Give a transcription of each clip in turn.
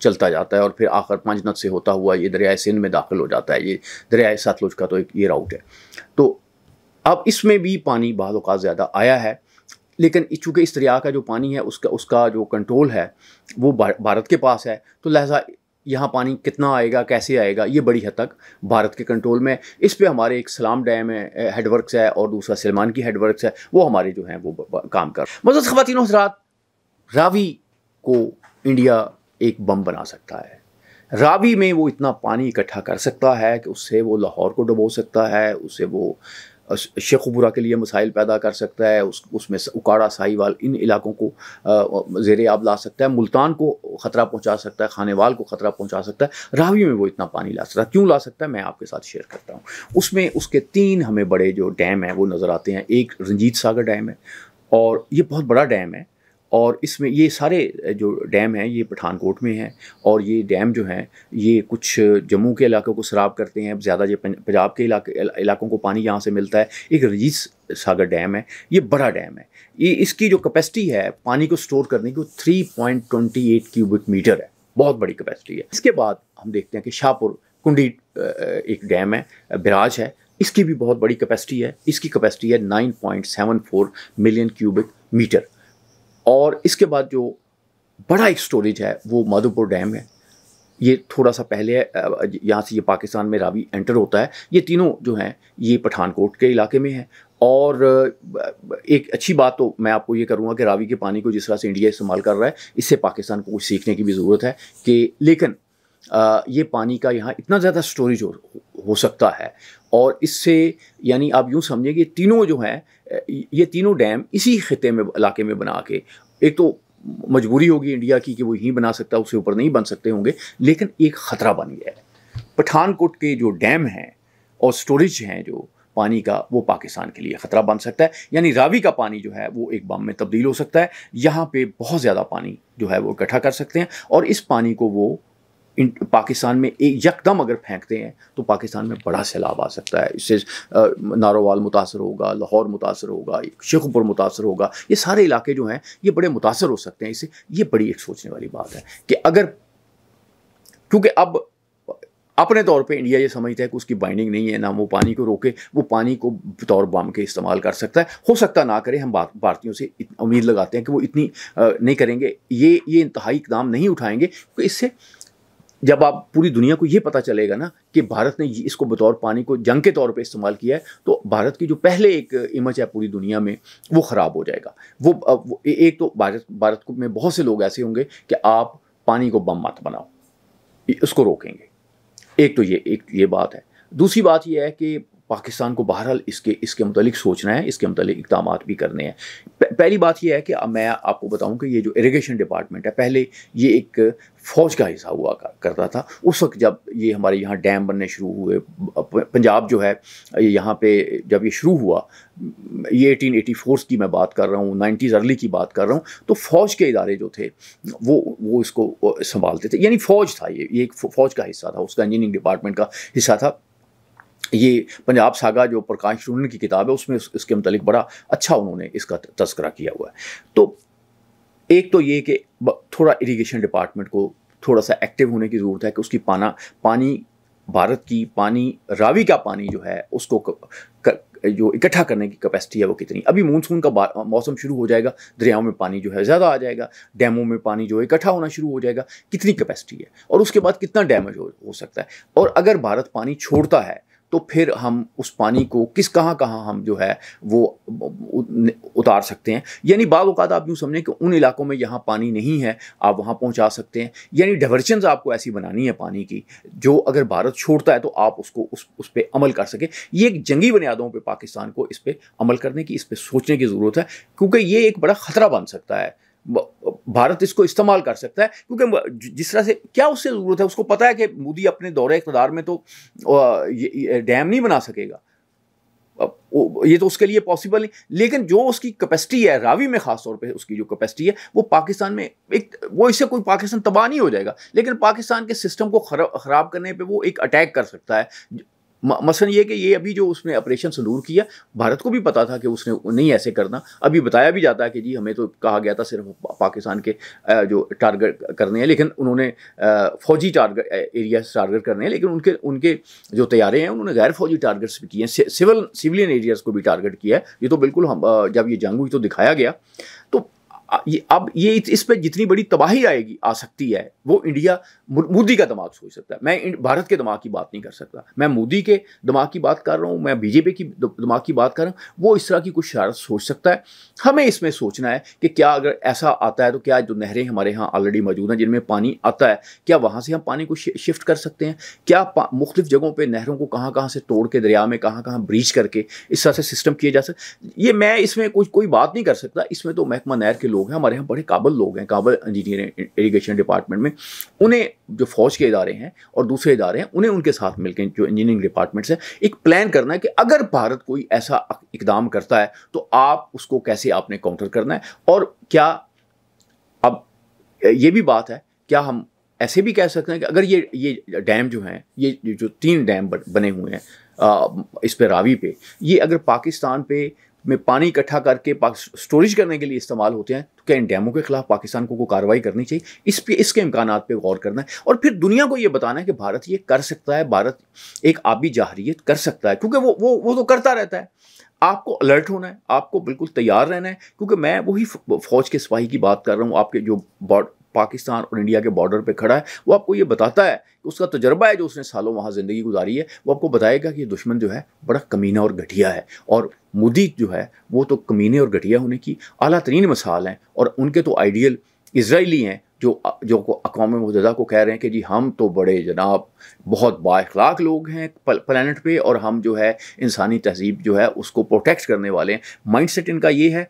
چلتا جاتا ہے اور پھر آخر پانجنت سے ہوتا ہوا یہ دریائے سندھ میں داخل ہو جاتا ہے. یہ دریائے ستلج کا تو ایک یہ راؤٹ ہے. تو اب اس میں بھی پانی بعض اوقات زیادہ آیا ہے، لیکن چونکہ اس دریا کا جو پانی ہے اس کا جو کنٹرول ہے وہ بھارت کے پاس ہے، تو لہٰذا یہاں پانی کتنا آئے گا، کیسے آئے گا، یہ بڑی حد تک بھارت کے کنٹرول میں. اس پہ ہمارے ایک سلام ڈیم ہے، ہیڈ ورکس ہے، اور دوسرا سلمان کی ہیڈ ورکس ہے، وہ ہمارے جو ہیں وہ کام کر. معزز خواتین و حضرات، راوی کو انڈیا ایک بم بنا سکتا ہے. راوی میں وہ اتنا پانی اکٹھا کر سکتا ہے کہ اس سے وہ لاہور کو ڈبو سکتا ہے، اس سے وہ شیخ پورہ کے لیے مسائل پیدا کر سکتا ہے، اس میں اکاڑا ساہیوال ان علاقوں کو زیر آب لا سکتا ہے، ملتان کو خطرہ پہنچا سکتا ہے، خانے وال کو خطرہ پہنچا سکتا ہے. راوی میں وہ اتنا پانی لا سکتا ہے. کیوں لا سکتا ہے میں آپ کے ساتھ شیئر کرتا ہوں. اس میں اس کے 3 ہمیں بڑے جو ڈیم ہیں وہ نظر آتے ہیں. ایک رنجیت ساگر ڈیم ہے، اور یہ بہت بڑا ڈیم ہے، اور اس میں یہ سارے جو ڈیم ہیں یہ پٹھان کوٹ میں ہیں، اور یہ ڈیم جو ہیں یہ کچھ جموں کے علاقوں کو سراب کرتے ہیں، زیادہ یہ پنجاب کے علاقوں کو پانی یہاں سے ملتا ہے. ایک رنجیت ساگر ڈیم ہے، یہ بڑا ڈیم ہے. یہ اس کی جو کیپیسٹی ہے پانی کو سٹور کرنے کی وہ 3.28 کیوبک میٹر ہے، بہت بڑی کیپیسٹی ہے. اس کے بعد ہم دیکھتے ہیں کہ شاہپور کنڈی ایک ڈیم ہے، براج ہے، اس کی بھی بہت بڑی کیپیسٹی ہے. اس کی کیپیسٹی ہے 9.74 ملین کیوبک میٹر. اور اس کے بعد جو بڑا ایک سٹوریج ہے وہ مادھو پور ڈیم ہے. یہ تھوڑا سا پہلے ہے، یہاں سے یہ پاکستان میں راوی انٹر ہوتا ہے. یہ تینوں جو ہیں یہ پٹھان کوٹ کے علاقے میں ہیں. اور ایک اچھی بات تو میں آپ کو یہ کروں گا کہ راوی کے پانی کو جس طرح سے انڈیا استعمال کر رہا ہے، اس سے پاکستان کو کچھ سیکھنے کی بھی ضرورت ہے کہ لیکن یہ پانی کا یہاں اتنا زیادہ سٹوریج ہو سکتا ہے. اور اس سے یعنی آپ یوں سمجھیں کہ تینوں جو ہیں یہ تینوں ڈیم اسی خطے میں علاقے میں بنا کے، ایک تو مجبوری ہوگی انڈیا کی کہ وہ یہیں بنا سکتا ہے، اس سے اوپر نہیں بن سکتے ہوں گے، لیکن ایک خطرہ بن گیا ہے. پٹھان کوٹ کے جو ڈیم ہیں اور سٹوریج ہیں جو پانی کا، وہ پاکستان کے لیے خطرہ بن سکتا ہے. یعنی راوی کا پانی جو ہے وہ ایک بم میں تبدیل ہو سکتا ہے. یہاں پہ بہت زیادہ پانی جو ہے وہ اکٹھا کر سکتے ہیں، اور اس پانی کو وہ پاکستان میں یکدم اگر پھینکتے ہیں تو پاکستان میں بڑا سیلاب آ سکتا ہے. اس سے نارووال متاثر ہوگا، لاہور متاثر ہوگا، شیخ پور متاثر ہوگا. یہ سارے علاقے جو ہیں یہ بڑے متاثر ہو سکتے ہیں. اس سے یہ بڑی ایک سوچنے والی بات ہے کہ اگر، کیونکہ اب اپنے طور پہ انڈیا یہ سمجھتا ہے کہ اس کی بائنڈنگ نہیں ہے، نہ وہ پانی کو روکے، وہ پانی کو بطور بم کے استعمال کر سکتا ہے. ہو سکتا نہ کرے، ہم بھارتیوں سے امید لگاتے ہیں کہ وہ اتنی نہیں کریں گے، یہ انتہائی اقدام نہیں اٹھائیں گے. کیونکہ اس سے جب آپ پوری دنیا کو یہ پتہ چلے گا نا کہ بھارت نے اس کو بطور پانی کو جنگ کے طور پہ استعمال کیا ہے، تو بھارت کی جو پہلے ایک امیج ہے پوری دنیا میں وہ خراب ہو جائے گا. وہ ایک تو بھارت میں بہت سے لوگ ایسے ہوں گے کہ آپ پانی کو بم مت بناؤ، اس کو روکیں گے. ایک تو یہ بات ہے. دوسری بات یہ ہے کہ پاکستان کو بہرحال اس کے متعلق سوچنا ہے، اس کے متعلق اقدامات بھی کرنے ہیں. پہلی بات یہ ہے کہ میں آپ کو بتاؤں کہ یہ جو اریگیشن ڈپارٹمنٹ ہے، پہلے یہ ایک فوج کا حصہ ہوا کرتا تھا. اس وقت جب یہ ہمارے یہاں ڈیم بننے شروع ہوئے، پنجاب جو ہے یہاں پہ جب یہ شروع ہوا، یہ 1884 کی میں بات کر رہا ہوں، 90s ارلی کی بات کر رہا ہوں، تو فوج کے ادارے جو تھے وہ اس کو سنبھالتے تھے. یعنی فوج تھا، یہ ایک فوج کا حصہ تھا، اس کا انجینئرنگ ڈپارٹمنٹ کا حصہ تھا. یہ پنجاب ساگا جو پرکاش ٹونڈن کی کتاب ہے اس میں اس کے متعلق بڑا اچھا انہوں نے اس کا تذکرہ کیا ہوا ہے. تو ایک تو یہ کہ تھوڑا اریگیشن ڈپارٹمنٹ کو تھوڑا سا ایکٹیو ہونے کی ضرورت ہے کہ اس کی پانی بھارت کی راوی کا پانی جو ہے اس کو جو اکٹھا کرنے کی کیپیسٹی ہے وہ کتنی. ابھی مونسون کا موسم شروع ہو جائے گا، دریاؤں میں پانی جو ہے زیادہ آ جائے گا، ڈیموں میں پانی جو ہے اکٹھا ہونا شروع ہو جائے گا. کتنی کیپیسٹی ہے اور اس کے بعد کتنا ڈیمیج ہو سکتا ہے. اور اگر بھارت پانی چھوڑتا ہے تو پھر ہم اس پانی کو کہاں ہم جو ہے وہ اتار سکتے ہیں. یعنی بعض اوقات آپ یوں سمجھیں کہ ان علاقوں میں یہاں پانی نہیں ہے، آپ وہاں پہنچا سکتے ہیں. یعنی ڈائیورشنز آپ کو ایسی بنانی ہے پانی کی جو اگر بھارت چھوڑتا ہے تو آپ اس پہ عمل کر سکیں. یہ ایک جنگی بنیادوں پہ پاکستان کو اس پہ عمل کرنے کی، اس پہ سوچنے کی ضرورت ہے، کیونکہ یہ ایک بڑا خطرہ بن سکتا ہے. بھارت اس کو استعمال کر سکتا ہے، کیونکہ جس طرح سے کیا اس سے ضرورت ہے، اس کو پتہ ہے کہ مودی اپنے دورہ اقتدار میں تو ڈیم نہیں بنا سکے گا، یہ تو اس کے لیے پاسبل نہیں. لیکن جو اس کی کیپیسٹی ہے راوی میں، خاص طور پہ اس کی جو کیپیسٹی ہے وہ پاکستان میں وہ اس سے کوئی پاکستان تباہ نہیں ہو جائے گا، لیکن پاکستان کے سسٹم کو خراب کرنے پہ وہ ایک اٹیک کر سکتا ہے. مثلا یہ کہ یہ ابھی جو اس نے آپریشن سندور کیا، بھارت کو بھی پتا تھا کہ اس نے نہیں ایسے کرنا. ابھی بتایا بھی جاتا ہے کہ جی ہمیں تو کہا گیا تھا صرف پاکستان کے جو ٹارگٹ کرنے ہیں، لیکن انہوں نے فوجی ٹارگٹ ایریاز ٹارگٹ کرنے ہیں، لیکن ان کے جو طیارے ہیں انہوں نے غیر فوجی ٹارگٹس بھی کیے ہیں، سیولین ایریاز کو بھی ٹارگٹ کیا ہے. یہ تو بالکل جب یہ جنگ ہوئی تو دکھایا گیا. تو اب یہ اس پہ جتنی بڑی تباہی آ سکتی ہے وہ انڈیا، مودی کا دماغ سوچ سکتا ہے. میں بھارت کے دماغ کی بات نہیں کر سکتا، میں مودی کے دماغ کی بات کر رہا ہوں، میں بی جے پی کی دماغ کی بات کر رہا ہوں. وہ اس طرح کی کچھ شرارت سوچ سکتا ہے. ہمیں اس میں سوچنا ہے کہ کیا اگر ایسا آتا ہے تو کیا جو نہریں ہمارے ہاں آلریڈی موجود ہیں جن میں پانی آتا ہے، کیا وہاں سے ہم پانی کو شفٹ کر سکتے ہیں؟ کیا مختلف جگہوں پہ نہروں کو کہاں سے توڑ کے دریا میں کہاں بریچ کر کے اس طرح سے سسٹم کیے جا سکتے؟ یہ میں اس میں کوئی بات نہیں کر سکتا. اس میں تو محکمہ نہر کے لوگ ہیں، ہمارے یہاں بڑے قابل لوگ ہیں، قابل انجینئر اریگیشن ڈپارٹمنٹ میں. انہیں جو فوج کے ادارے ہیں اور دوسرے ادارے ہیں، انہیں ان کے ساتھ مل کے جو انجینئرنگ ڈپارٹمنٹس ہیں ایک پلان کرنا ہے کہ اگر بھارت کوئی ایسا اقدام کرتا ہے تو آپ اس کو کیسے آپ نے کاؤنٹر کرنا ہے. اور کیا اب یہ بھی بات ہے، کیا ہم ایسے بھی کہہ سکتے ہیں کہ اگر یہ ڈیم جو ہیں، یہ جو 3 ڈیم بنے ہوئے ہیں اس پہ راوی پہ، یہ اگر پاکستان پہ میں پانی اکٹھا کر کے اسٹوریج کرنے کے لیے استعمال ہوتے ہیں تو کیا ان ڈیموں کے خلاف پاکستان کو کوئی کارروائی کرنی چاہیے؟ اس کے امکانات پہ غور کرنا ہے اور پھر دنیا کو یہ بتانا ہے کہ بھارت یہ کر سکتا ہے، بھارت ایک آبی جارحیت کر سکتا ہے، کیونکہ وہ تو کرتا رہتا ہے. آپ کو الرٹ ہونا ہے، آپ کو بالکل تیار رہنا ہے، کیونکہ میں وہی فوج کے سپاہی کی بات کر رہا ہوں. آپ کے جو پاکستان اور انڈیا کے بارڈر پہ کھڑا ہے وہ آپ کو یہ بتاتا ہے کہ اس کا تجربہ ہے جو اس نے سالوں وہاں زندگی گزاری ہے، وہ آپ کو بتائے گا کہ یہ دشمن جو ہے بڑا کمینہ اور گھٹیا ہے. اور مودی جو ہے وہ تو کمینے اور گھٹیا ہونے کی اعلیٰ ترین مثال ہیں، اور ان کے تو آئیڈیل اسرائیلی ہیں جو اقوام متحدہ کو کہہ رہے ہیں کہ جی ہم تو بڑے جناب بہت با اخلاق لوگ ہیں پلانٹ پہ، اور ہم جو ہے انسانی تہذیب جو ہے اس کو پروٹیکٹ کرنے والے ہیں. مائنڈ سیٹ ان کا یہ ہے.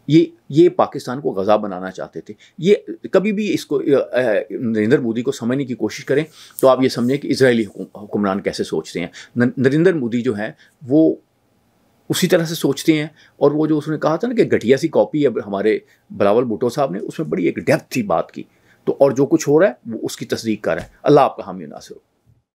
یہ پاکستان کو غزہ بنانا چاہتے تھے. یہ کبھی بھی اس کو نریندر مودی کو سمجھنے کی کوشش کریں تو آپ یہ سمجھیں کہ اسرائیلی حکمران کیسے سوچتے ہیں. نریندر مودی جو ہیں وہ اسی طرح سے سوچتے ہیں، اور وہ جو اس نے کہا تھا نا کہ گھٹیا سی کاپی ہے ہمارے بلاول بھٹو صاحب نے، اس میں بڑی ایک ڈیپتھ تھی بات کی. تو اور جو کچھ ہو رہا ہے وہ اس کی تصدیق کر رہا ہے. اللہ آپ کا حامی و ناصر ہو.